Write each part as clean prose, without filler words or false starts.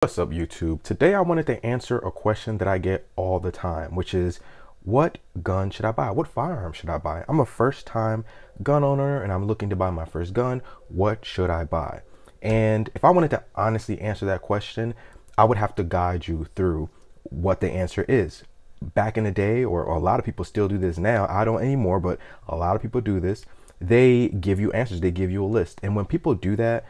What's up, YouTube? Today I wanted to answer a question that I get all the time, which is what gun should I buy? What firearm should I buy? I'm a first-time gun owner and I'm looking to buy my first gun. What should I buy? And if I wanted to honestly answer that question, I would have to guide you through what the answer is. Back in the day, or a lot of people still do this now, I don't anymore, but a lot of people do this. They give you answers, they give you a list. And when people do that,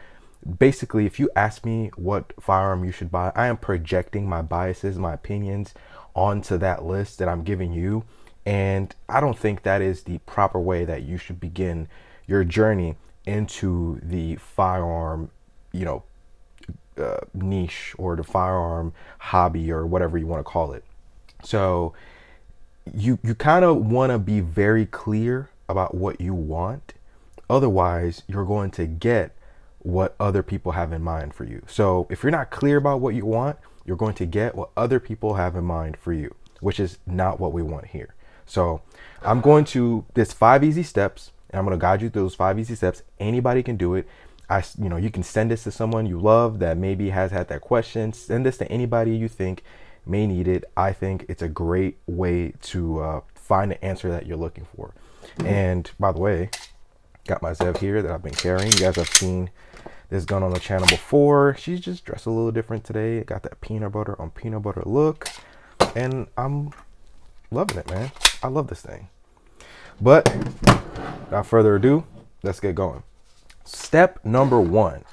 basically, if you ask me what firearm you should buy, I am projecting my biases, my opinions onto that list that I'm giving you. And I don't think that is the proper way that you should begin your journey into the firearm, niche, or the firearm hobby, or whatever you want to call it. So you kind of want to be very clear about what you want. Otherwise, you're going to get what other people have in mind for you. So if you're not clear about what you want, you're going to get what other people have in mind for you, which is not what we want here. So there's 5 easy steps, and I'm going to guide you through those 5 easy steps. Anybody can do it. You can send this to someone you love that maybe has had that question. Send this to anybody you think may need it. I think it's a great way to find the answer that you're looking for. And by the way, got my Zev here that I've been carrying. You guys have seen this gun on the channel before. She's just dressed a little different today. Got that peanut butter on peanut butter look, and I'm loving it, man. I love this thing. But without further ado, let's get going. Step number 1,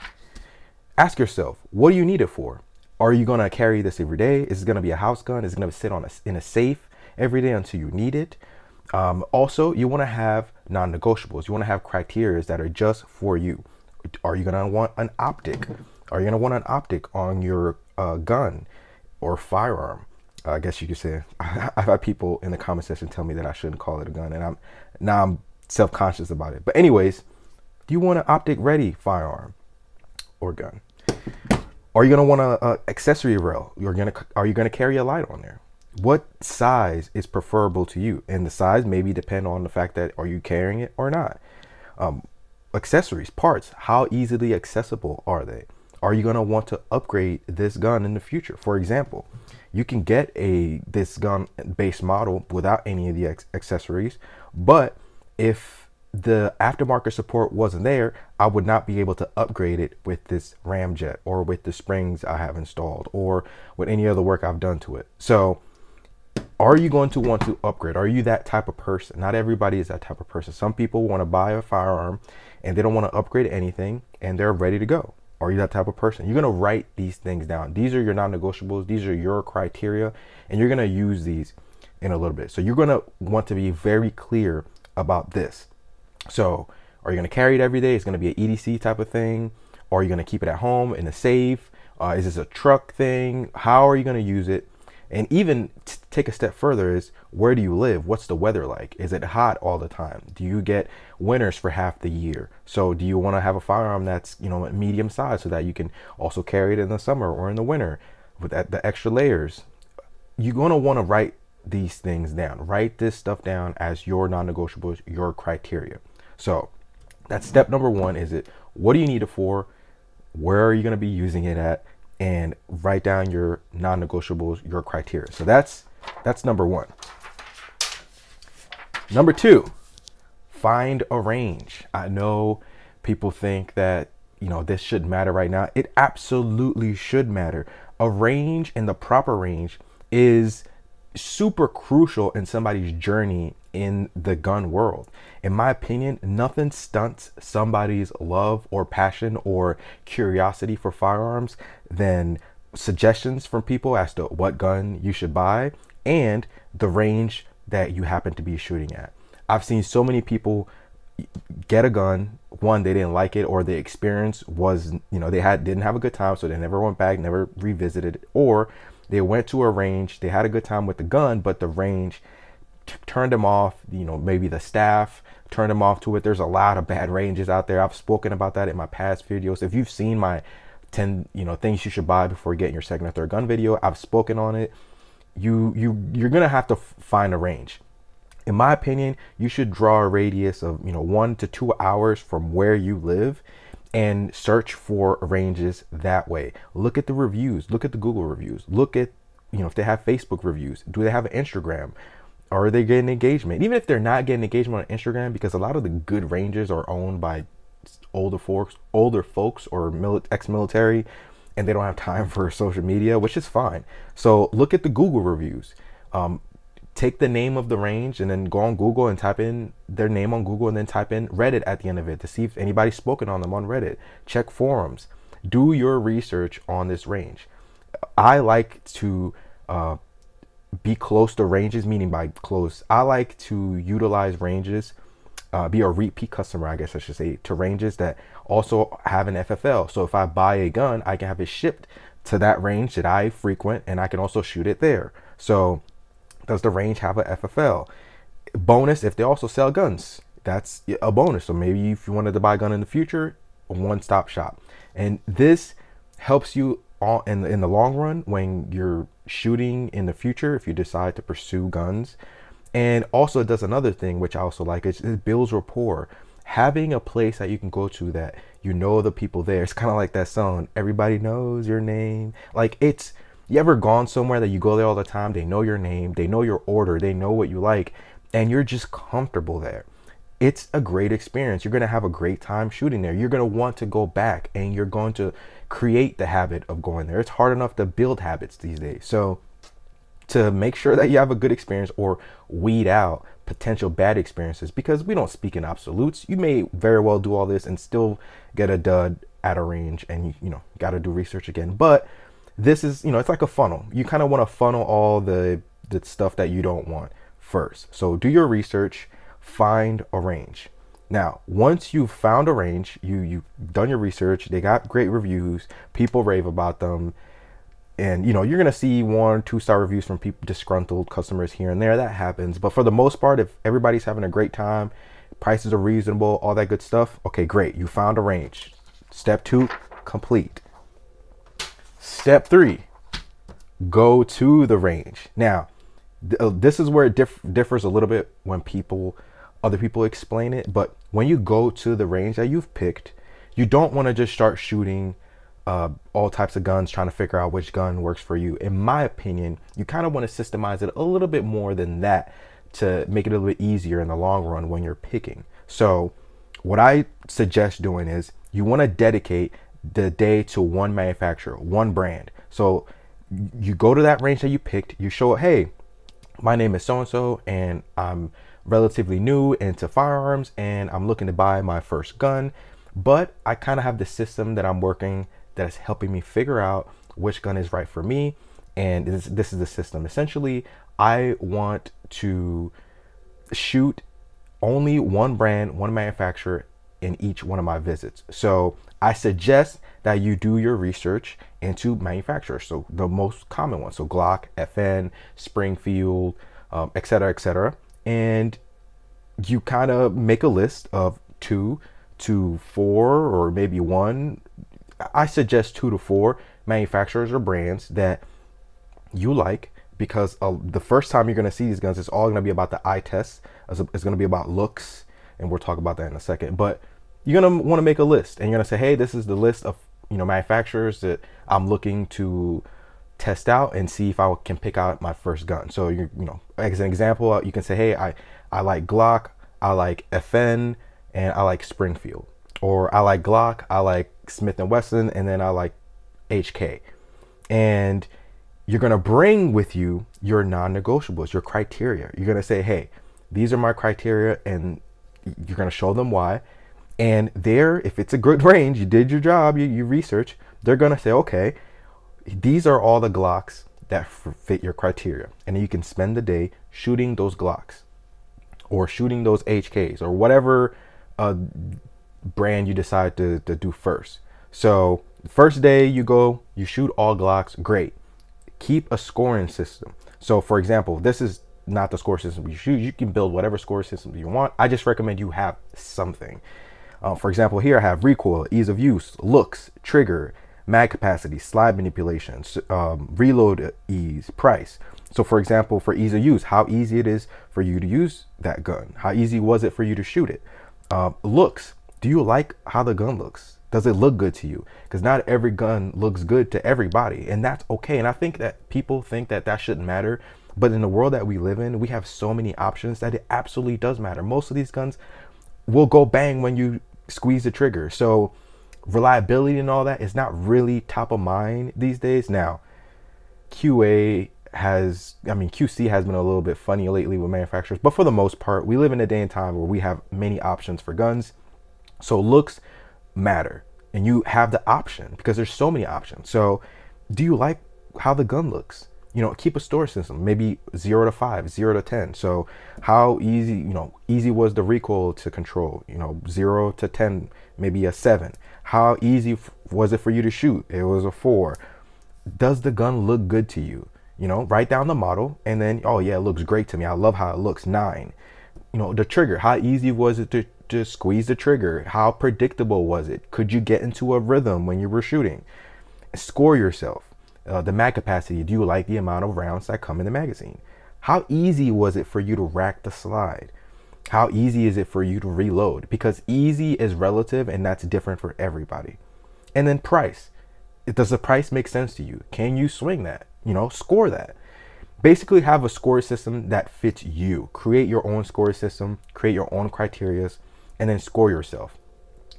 ask yourself, what do you need it for? Are you gonna carry this every day? Is it gonna be a house gun? Is it gonna sit in a safe every day until you need it? Also, you want to have non-negotiables. You want to have criteria that are just for you. Are you going to want an optic? Are you going to want an optic on your gun or firearm? I guess you could say. I've had people in the comment section tell me that I shouldn't call it a gun, and I'm self-conscious about it. But anyways, do you want an optic ready firearm or gun? Are you going to want an accessory rail? Are you going to carry a light on there? What size is preferable to you? And the size maybe depend on the fact that are you carrying it or not. Accessories, parts, how easily accessible are they? Are you going to want to upgrade this gun in the future? For example, you can get this gun base model without any of the accessories, but if the aftermarket support wasn't there, I would not be able to upgrade it with this ramjet or with the springs I have installed or with any other work I've done to it. So are you going to want to upgrade? Are you that type of person? Not everybody is that type of person. Some people want to buy a firearm and they don't want to upgrade anything and they're ready to go. Are you that type of person? You're going to write these things down. These are your non-negotiables. These are your criteria, and you're going to use these in a little bit. So you're going to want to be very clear about this. So are you going to carry it every day? It's going to be an EDC type of thing. Or are you going to keep it at home in a safe? Is this a truck thing? How are you going to use it? And even take a step further is, where do you live? What's the weather like? Is it hot all the time? Do you get winters for half the year? So do you want to have a firearm that's, medium size so that you can also carry it in the summer or in the winter with the extra layers? You're going to want to write these things down. Write this stuff down as your non-negotiables, your criteria. So that's step number 1. Is it, what do you need it for? Where are you going to be using it at? And write down your non-negotiables, your criteria. So that's number 1. Number 2, find a range. I know people think that, this shouldn't matter right now. It absolutely should matter. A range, and the proper range, is super crucial in somebody's journey in the gun world. In my opinion, nothing stunts somebody's love or passion or curiosity for firearms than suggestions from people as to what gun you should buy and the range that you happen to be shooting at. I've seen so many people get a gun, one, they didn't like it, or the experience was, didn't have a good time, so they never went back, never revisited it, or they went to a range, they had a good time with the gun, but the range turned them off. Maybe the staff turned them off to it. There's a lot of bad ranges out there. I've spoken about that in my past videos. If you've seen my 10 things you should buy before getting your second or third gun video, I've spoken on it. You're gonna have to find a range. In my opinion, you should draw a radius of 1 to 2 hours from where you live and search for ranges that way. Look at the reviews, look at the Google reviews, look at, if they have Facebook reviews, do they have an Instagram? Are they getting engagement? Even if they're not getting engagement on Instagram, because a lot of the good ranges are owned by older folks or ex-military, and they don't have time for social media, which is fine. So look at the Google reviews. Take the name of the range and then go on Google and type in their name on Google, and then type in Reddit at the end of it to see if anybody's spoken on them on Reddit. Check forums. Do your research on this range. I like to be close to ranges, meaning by close, I like to utilize ranges, be a repeat customer, I guess I should say, to ranges that also have an FFL. So if I buy a gun, I can have it shipped to that range that I frequent, and I can also shoot it there. So does the range have a FFL? Bonus, if they also sell guns, that's a bonus. So maybe if you wanted to buy a gun in the future, a one-stop shop. And this helps you all in the long run when you're shooting in the future, if you decide to pursue guns. And also it does another thing, which I also like, it builds rapport. Having a place that you can go to that you know the people there. It's kind of like that song, everybody knows your name. Like, it's, you ever gone somewhere that you go there all the time, they know your name, they know your order, they know what you like, and you're just comfortable there. It's a great experience. You're going to have a great time shooting there. You're going to want to go back, and you're going to create the habit of going there. It's hard enough to build habits these days. So to make sure that you have a good experience, or weed out potential bad experiences, because we don't speak in absolutes. You may very well do all this and still get a dud at a range, and you got to do research again. But this is, it's like a funnel. You kind of want to funnel all the stuff that you don't want first. So do your research, find a range. Now, once you've found a range, you've done your research, they got great reviews, people rave about them, and you're going to see 1 or 2 star reviews from people, disgruntled customers here and there. That happens. But for the most part, if everybody's having a great time, prices are reasonable, all that good stuff, okay, great. You found a range. Step 2, complete. Step 3, go to the range. Now, this is where it differs a little bit when other people explain it. But when you go to the range that you've picked, you don't want to just start shooting all types of guns, trying to figure out which gun works for you. In my opinion, you kind of want to systemize it a little bit more than that to make it a little bit easier in the long run when you're picking. So what I suggest doing is you want to dedicate the day to one manufacturer, one brand. So you go to that range that you picked, you show it, hey, my name is so-and-so, and I'm relatively new into firearms, and I'm looking to buy my first gun, but I kind of have the system that I'm working that is helping me figure out which gun is right for me. And this is the system. Essentially, I want to shoot only one brand, one manufacturer in each one of my visits. So I suggest that you do your research into manufacturers. So the most common ones, so Glock, FN, Springfield, etc., etc. And you kind of make a list of 2 to 4, or maybe 1. I suggest 2 to 4 manufacturers or brands that you like, because the first time you're going to see these guns, it's all going to be about the eye test. It's going to be about looks, and we'll talk about that in a second. But you're going to want to make a list, and you're going to say, hey, this is the list of manufacturers that I'm looking to test out and see if I can pick out my first gun. So as an example, you can say, hey, I like Glock, I like FN, and I like Springfield. Or I like Glock, I like Smith & Wesson, and then I like HK. And you're going to bring with you your non-negotiables, your criteria. You're going to say, hey, these are my criteria, and you're going to show them why. And there, if it's a good range, you did your job, you research, they're going to say, okay, these are all the Glocks that fit your criteria. And you can spend the day shooting those Glocks, or shooting those HKs, or whatever brand you decide to do first. So the first day you go, you shoot all Glocks, great. Keep a scoring system. So for example, this is not the score system you shoot. You can build whatever score system you want. I just recommend you have something. For example, here I have recoil, ease of use, looks, trigger, mag capacity, slide manipulation, reload ease, price. So for example, for ease of use, how easy it is for you to use that gun. How easy was it for you to shoot it? Looks. Do you like how the gun looks? Does it look good to you? Because not every gun looks good to everybody, and that's okay. And I think that people think that that shouldn't matter, but in the world that we live in, we have so many options that it absolutely does matter. Most of these guns will go bang when you squeeze the trigger. So reliability and all that is not really top of mind these days. Now, QC has been a little bit funny lately with manufacturers, but for the most part, we live in a day and time where we have many options for guns. So looks matter, and you have the option because there's so many options. So do you like how the gun looks? You know, keep a score system, maybe 0 to 5, 0 to 10. So how easy was the recoil to control? 0 to 10, maybe a 7. How easy was it for you to shoot? It was a 4. Does the gun look good to you? Write down the model, and then, oh yeah, it looks great to me. I love how it looks. 9. The trigger, how easy was it to squeeze the trigger? How predictable was it? Could you get into a rhythm when you were shooting? Score yourself. The mag capacity, do you like the amount of rounds that come in the magazine? How easy was it for you to rack the slide? How easy is it for you to reload? Because easy is relative, and that's different for everybody. And then price. Does the price make sense to you? Can you swing that? Score that. Basically have a score system that fits you. Create your own score system, create your own criterias, and then score yourself.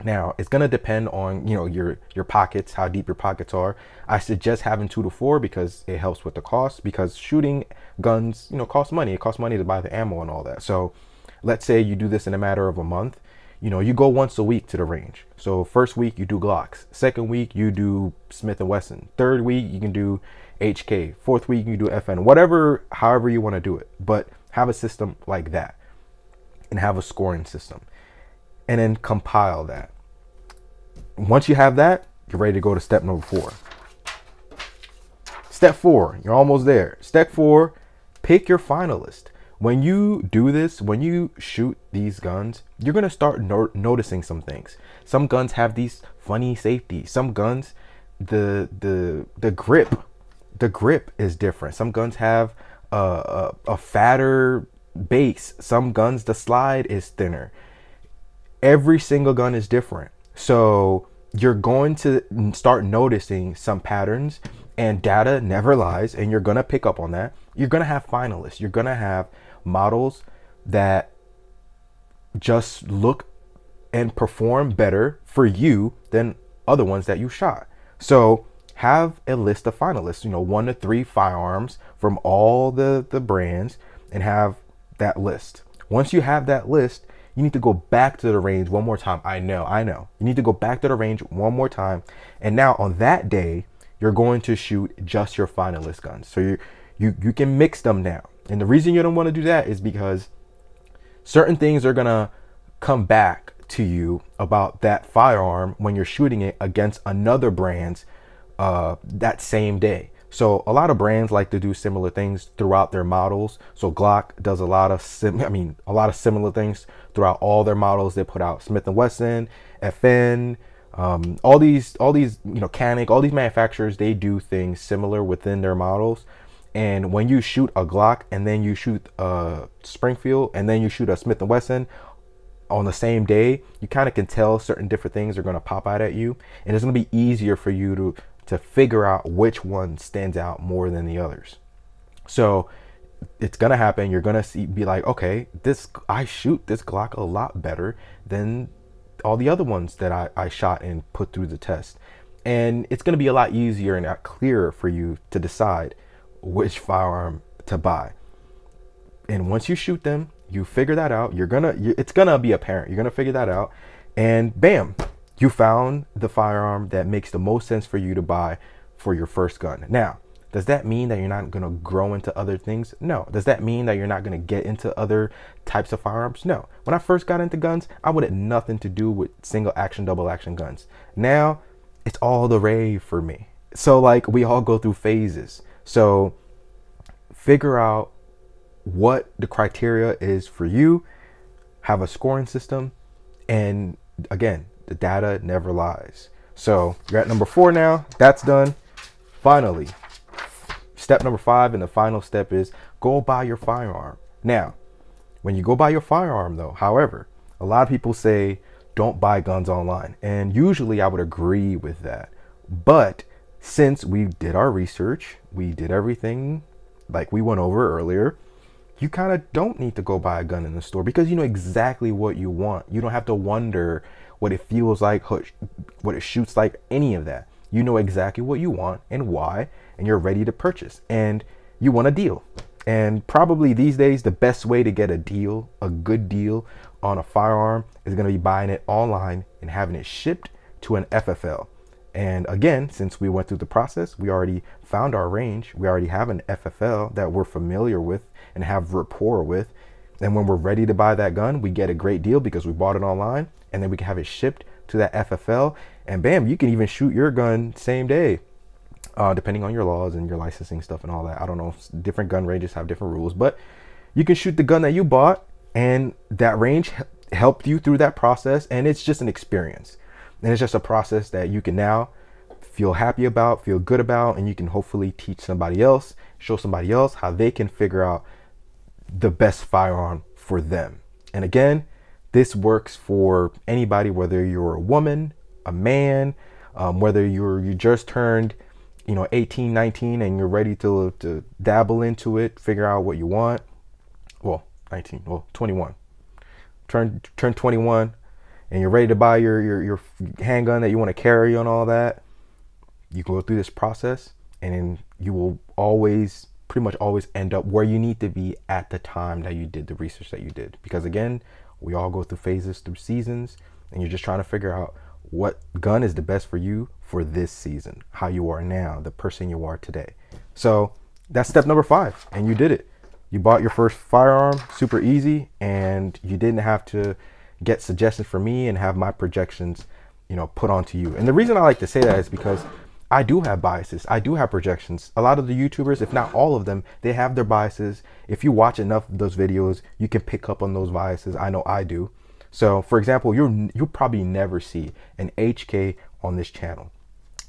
Now, it's going to depend on, your pockets, how deep your pockets are. I suggest having 2 to 4 because it helps with the cost, because shooting guns, costs money. It costs money to buy the ammo and all that. So let's say you do this in a matter of a month. You go once a week to the range. So first week you do Glocks. Second week you do Smith & Wesson. Third week you can do HK. Fourth week you can do FN. However you want to do it. But have a system like that, and have a scoring system. And then compile that. Once you have that, you're ready to go to step number 4. Step 4, you're almost there. Step 4, pick your finalist. When you do this, when you shoot these guns, you're going to start noticing some things. Some guns have these funny safeties. Some guns, the grip is different. Some guns have a fatter base. Some guns, the slide is thinner. Every single gun is different. So you're going to start noticing some patterns, and data never lies, and you're going to pick up on that. You're going to have finalists. You're going to have models that just look and perform better for you than other ones that you shot. So have a list of finalists, 1 to 3 firearms from all the brands, and have that list. Once you have that list, you need to go back to the range one more time. I know. You need to go back to the range one more time. And now on that day, you're going to shoot just your finalist guns. So you can mix them now. And the reason you don't want to do that is because certain things are going to come back to you about that firearm when you're shooting it against another brand's that same day. So a lot of brands like to do similar things throughout their models. So Glock does a lot of similar things throughout all their models. They put out Smith & Wesson, FN, all these Canik, all these manufacturers, they do things similar within their models. And when you shoot a Glock, and then you shoot a Springfield, and then you shoot a Smith & Wesson on the same day, you kind of can tell certain different things are going to pop out at you, and it's going to be easier for you to figure out which one stands out more than the others. So it's gonna happen. You're gonna be like, okay, I shoot this Glock a lot better than all the other ones that I shot and put through the test. And it's gonna be a lot easier and clearer for you to decide which firearm to buy. And once you shoot them, you figure that out. It's gonna be apparent. You're gonna figure that out, and bam, you found the firearm that makes the most sense for you to buy for your first gun. Now, does that mean that you're not going to grow into other things? No. Does that mean that you're not going to get into other types of firearms? No. When I first got into guns, I wanted nothing to do with single action, double action guns. Now, it's all the rave for me. So we all go through phases. So figure out what the criteria is for you, have a scoring system, and again, the data never lies. So you're at number 4 now. That's done. Finally, step number 5, and the final step is go buy your firearm. Now, when you go buy your firearm though, however, a lot of people say, don't buy guns online. And usually I would agree with that. But since we did our research, we did everything like we went over earlier, you kind of don't need to go buy a gun in the store because you know exactly what you want. You don't have to wonder what it feels like, what it shoots like, any of that. You know exactly what you want and why, and you're ready to purchase, and you want a deal. And probably these days, the best way to get a deal, a good deal on a firearm, is going to be buying it online and having it shipped to an FFL. And again, since we went through the process, we already found our range. We already have an FFL that we're familiar with and have rapport with. And when we're ready to buy that gun, we get a great deal because we bought it online, and then we can have it shipped to that FFL. And bam, you can even shoot your gun same day, depending on your laws and your licensing stuff and all that. I don't know, different gun ranges have different rules, but you can shoot the gun that you bought, and that range helped you through that process. And it's just an experience. And it's just a process that you can now feel happy about, feel good about, and you can hopefully teach somebody else, show somebody else how they can figure out the best firearm for them. And again, this works for anybody, whether you're a woman, a man, whether you just turned 18, 19, and you're ready to dabble into it, figure out what you want. Well, 19, well, 21. Turn 21, and you're ready to buy your handgun that you want to carry and all that. You can go through this process, and then you will pretty much always end up where you need to be at the time that you did the research that you did. Because again, we all go through phases, through seasons, and you're just trying to figure out what gun is the best for you for this season, how you are now, the person you are today. So that's step number 5, and you did it. You bought your first firearm, super easy, and you didn't have to get suggestions from me and have my projections, put onto you. And the reason I like to say that is because I do have biases. I do have projections. A lot of the YouTubers, if not all of them, they have their biases. If you watch enough of those videos, you can pick up on those biases. I know I do. So for example, you'll probably never see an HK on this channel.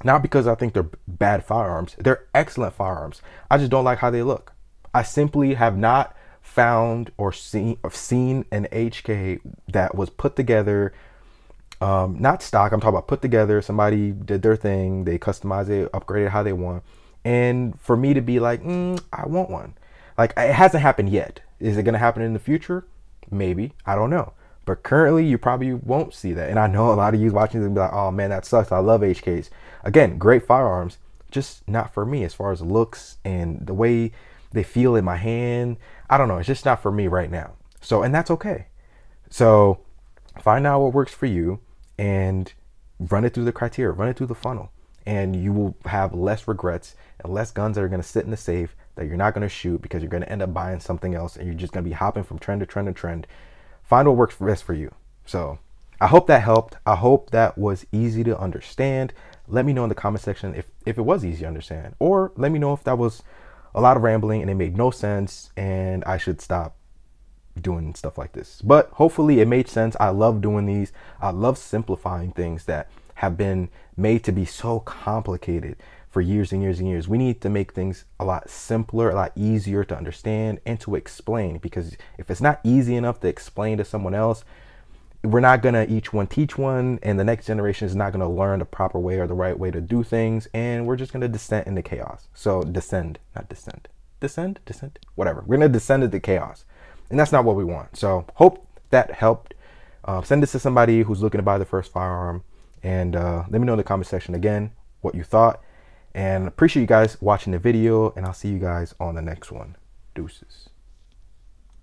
Not because I think they're bad firearms. They're excellent firearms. I just don't like how they look. I simply have not found or seen an HK that was put together, not stock, I'm talking about put together. Somebody did their thing, they customized it, upgraded how they want, and for me to be like, I want one. Like, it hasn't happened yet. Is it going to happen in the future? Maybe, I don't know. But currently you probably won't see that. And I know a lot of you watching this will be like, oh man, that sucks, I love HKs. Again, great firearms, just not for me as far as looks and the way they feel in my hand. I don't know, it's just not for me right now. So, and that's okay. So find out what works for you and run it through the criteria, run it through the funnel, and you will have less regrets and less guns that are going to sit in the safe that you're not going to shoot because you're going to end up buying something else, and you're just going to be hopping from trend to trend to trend. Find what works best for you. So I hope that helped. I hope that was easy to understand. Let me know in the comment section if it was easy to understand, or let me know if that was a lot of rambling and it made no sense and I should stop doing stuff like this. But hopefully it made sense. I love doing these. I love simplifying things that have been made to be so complicated for years and years and years. We need to make things a lot simpler, a lot easier to understand and to explain, because if it's not easy enough to explain to someone else, we're not gonna each one teach one, and the next generation is not gonna learn the proper way or the right way to do things, and we're just gonna descend into chaos. So descend, not descend, descend, whatever. We're gonna descend into chaos, and that's not what we want. So hope that helped. Send this to somebody who's looking to buy the first firearm, and let me know in the comment section again what you thought, and appreciate you guys watching the video, and I'll see you guys on the next one. Deuces.